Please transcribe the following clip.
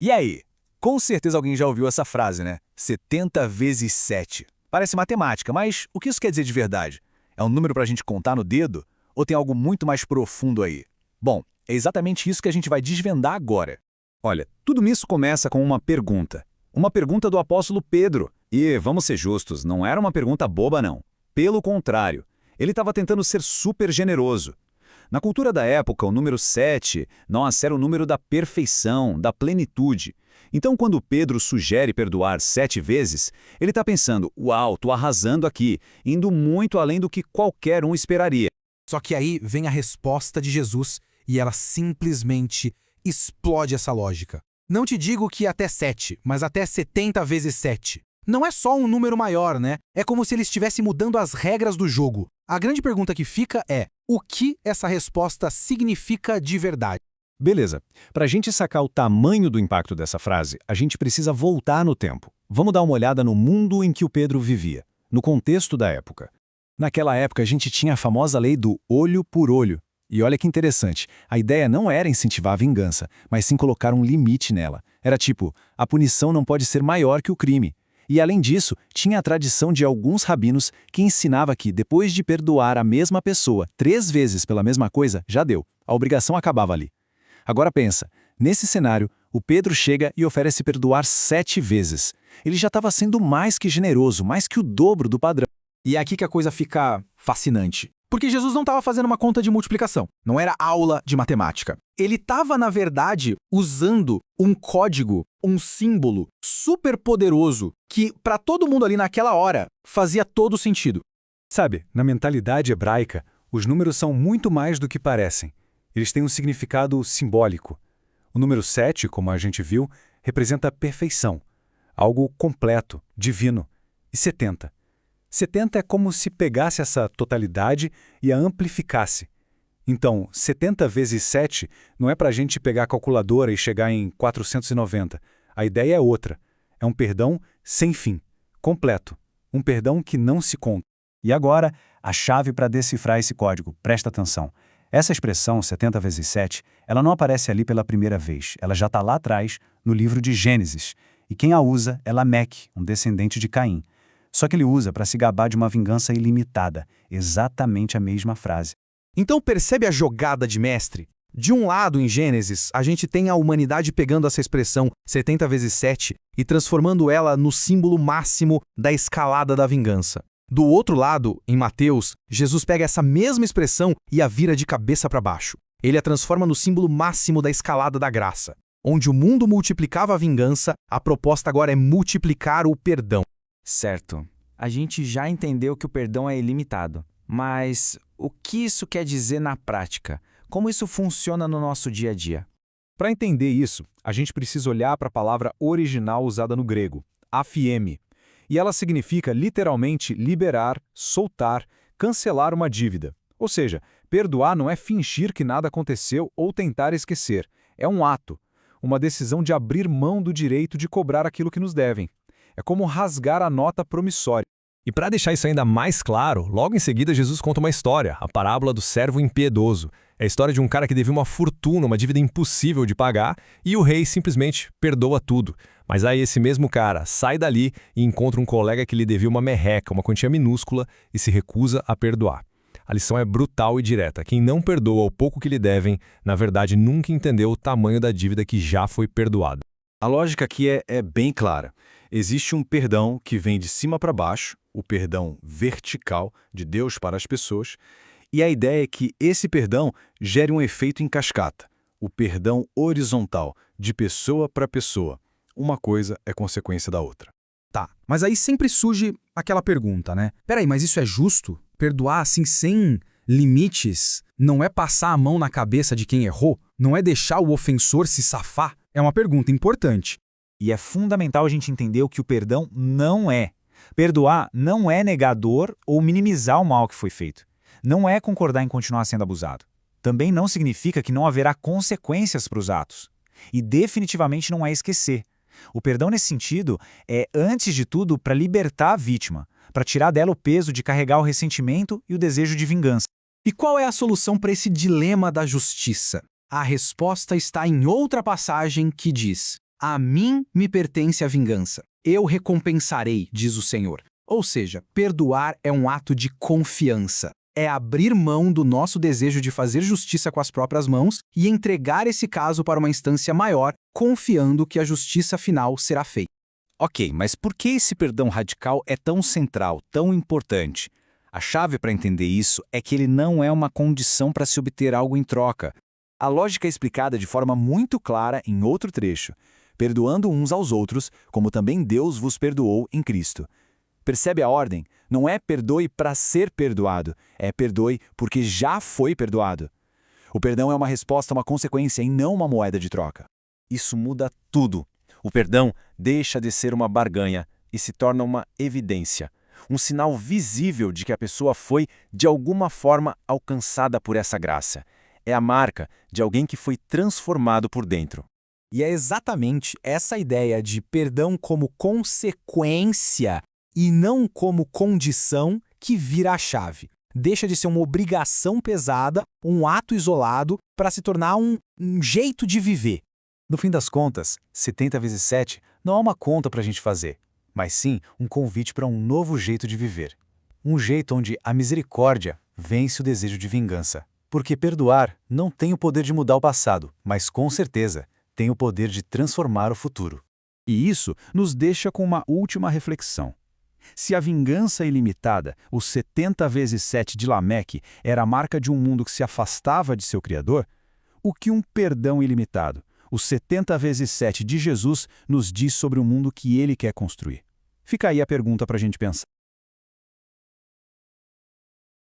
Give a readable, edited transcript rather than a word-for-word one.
E aí? Com certeza alguém já ouviu essa frase, né? 70 vezes 7. Parece matemática, mas o que isso quer dizer de verdade? É um número pra gente contar no dedo? Ou tem algo muito mais profundo aí? Bom, é exatamente isso que a gente vai desvendar agora. Olha, tudo isso começa com uma pergunta. Uma pergunta do apóstolo Pedro. E, vamos ser justos, não era uma pergunta boba, não. Pelo contrário, ele estava tentando ser super generoso. Na cultura da época, o número 7, nossa, era o número da perfeição, da plenitude. Então, quando Pedro sugere perdoar 7 vezes, ele está pensando, uau, tô arrasando aqui, indo muito além do que qualquer um esperaria. Só que aí vem a resposta de Jesus e ela simplesmente explode essa lógica. Não te digo que até 7, mas até 70 vezes 7. Não é só um número maior, né? É como se ele estivesse mudando as regras do jogo. A grande pergunta que fica é: o que essa resposta significa de verdade? Beleza, para a gente sacar o tamanho do impacto dessa frase, a gente precisa voltar no tempo. Vamos dar uma olhada no mundo em que o Pedro vivia, no contexto da época. Naquela época, a gente tinha a famosa lei do olho por olho. E olha que interessante, a ideia não era incentivar a vingança, mas sim colocar um limite nela. Era tipo, a punição não pode ser maior que o crime. E além disso, tinha a tradição de alguns rabinos que ensinava que, depois de perdoar a mesma pessoa 3 vezes pela mesma coisa, já deu. A obrigação acabava ali. Agora pensa, nesse cenário, o Pedro chega e oferece perdoar 7 vezes. Ele já estava sendo mais que generoso, mais que o dobro do padrão. E é aqui que a coisa fica fascinante. Porque Jesus não estava fazendo uma conta de multiplicação, não era aula de matemática. Ele estava, na verdade, usando um código, um símbolo super poderoso que, para todo mundo ali naquela hora, fazia todo sentido. Sabe, na mentalidade hebraica, os números são muito mais do que parecem. Eles têm um significado simbólico. O número 7, como a gente viu, representa perfeição, algo completo, divino. E 70. 70 é como se pegasse essa totalidade e a amplificasse. Então, 70 vezes 7 não é para a gente pegar a calculadora e chegar em 490. A ideia é outra. É um perdão sem fim, completo. Um perdão que não se conta. E agora, a chave para decifrar esse código. Presta atenção. Essa expressão, 70 vezes 7, ela não aparece ali pela primeira vez. Ela já está lá atrás, no livro de Gênesis. E quem a usa é Lameque, um descendente de Caim. Só que ele usa para se gabar de uma vingança ilimitada, exatamente a mesma frase. Então percebe a jogada de mestre? De um lado, em Gênesis, a gente tem a humanidade pegando essa expressão 70 vezes 7 e transformando ela no símbolo máximo da escalada da vingança. Do outro lado, em Mateus, Jesus pega essa mesma expressão e a vira de cabeça para baixo. Ele a transforma no símbolo máximo da escalada da graça. Onde o mundo multiplicava a vingança, a proposta agora é multiplicar o perdão. Certo. A gente já entendeu que o perdão é ilimitado. Mas o que isso quer dizer na prática? Como isso funciona no nosso dia a dia? Para entender isso, a gente precisa olhar para a palavra original usada no grego, aphiemi. E ela significa literalmente liberar, soltar, cancelar uma dívida. Ou seja, perdoar não é fingir que nada aconteceu ou tentar esquecer. É um ato, uma decisão de abrir mão do direito de cobrar aquilo que nos devem. É como rasgar a nota promissória. E para deixar isso ainda mais claro, logo em seguida Jesus conta uma história, a parábola do servo impiedoso. É a história de um cara que devia uma fortuna, uma dívida impossível de pagar, e o rei simplesmente perdoa tudo. Mas aí esse mesmo cara sai dali e encontra um colega que lhe devia uma merreca, uma quantia minúscula, e se recusa a perdoar. A lição é brutal e direta. Quem não perdoa o pouco que lhe devem, na verdade nunca entendeu o tamanho da dívida que já foi perdoada. A lógica aqui é bem clara. Existe um perdão que vem de cima para baixo, o perdão vertical de Deus para as pessoas, e a ideia é que esse perdão gere um efeito em cascata, o perdão horizontal, de pessoa para pessoa. Uma coisa é consequência da outra. Tá, mas aí sempre surge aquela pergunta, né? Peraí, mas isso é justo? Perdoar assim sem limites não é passar a mão na cabeça de quem errou? Não é deixar o ofensor se safar? É uma pergunta importante. E é fundamental a gente entender o que o perdão não é. Perdoar não é negar dor ou minimizar o mal que foi feito. Não é concordar em continuar sendo abusado. Também não significa que não haverá consequências para os atos. E definitivamente não é esquecer. O perdão nesse sentido é, antes de tudo, para libertar a vítima, para tirar dela o peso de carregar o ressentimento e o desejo de vingança. E qual é a solução para esse dilema da justiça? A resposta está em outra passagem que diz: A mim me pertence a vingança. Eu recompensarei, diz o Senhor. Ou seja, perdoar é um ato de confiança. É abrir mão do nosso desejo de fazer justiça com as próprias mãos e entregar esse caso para uma instância maior, confiando que a justiça final será feita. Ok, mas por que esse perdão radical é tão central, tão importante? A chave para entender isso é que ele não é uma condição para se obter algo em troca. A lógica é explicada de forma muito clara em outro trecho. Perdoando uns aos outros, como também Deus vos perdoou em Cristo. Percebe a ordem? Não é perdoe para ser perdoado, é perdoe porque já foi perdoado. O perdão é uma resposta a uma consequência e não uma moeda de troca. Isso muda tudo. O perdão deixa de ser uma barganha e se torna uma evidência. Um sinal visível de que a pessoa foi, de alguma forma, alcançada por essa graça. É a marca de alguém que foi transformado por dentro. E é exatamente essa ideia de perdão como consequência e não como condição que vira a chave. Deixa de ser uma obrigação pesada, um ato isolado, para se tornar um jeito de viver. No fim das contas, 70 vezes 7 não é uma conta para a gente fazer, mas sim um convite para um novo jeito de viver. Um jeito onde a misericórdia vence o desejo de vingança. Porque perdoar não tem o poder de mudar o passado, mas com certeza tem o poder de transformar o futuro. E isso nos deixa com uma última reflexão. Se a vingança ilimitada, os 70 vezes 7 de Lameque, era a marca de um mundo que se afastava de seu Criador, o que um perdão ilimitado, os 70 vezes 7 de Jesus, nos diz sobre o mundo que ele quer construir? Fica aí a pergunta para a gente pensar.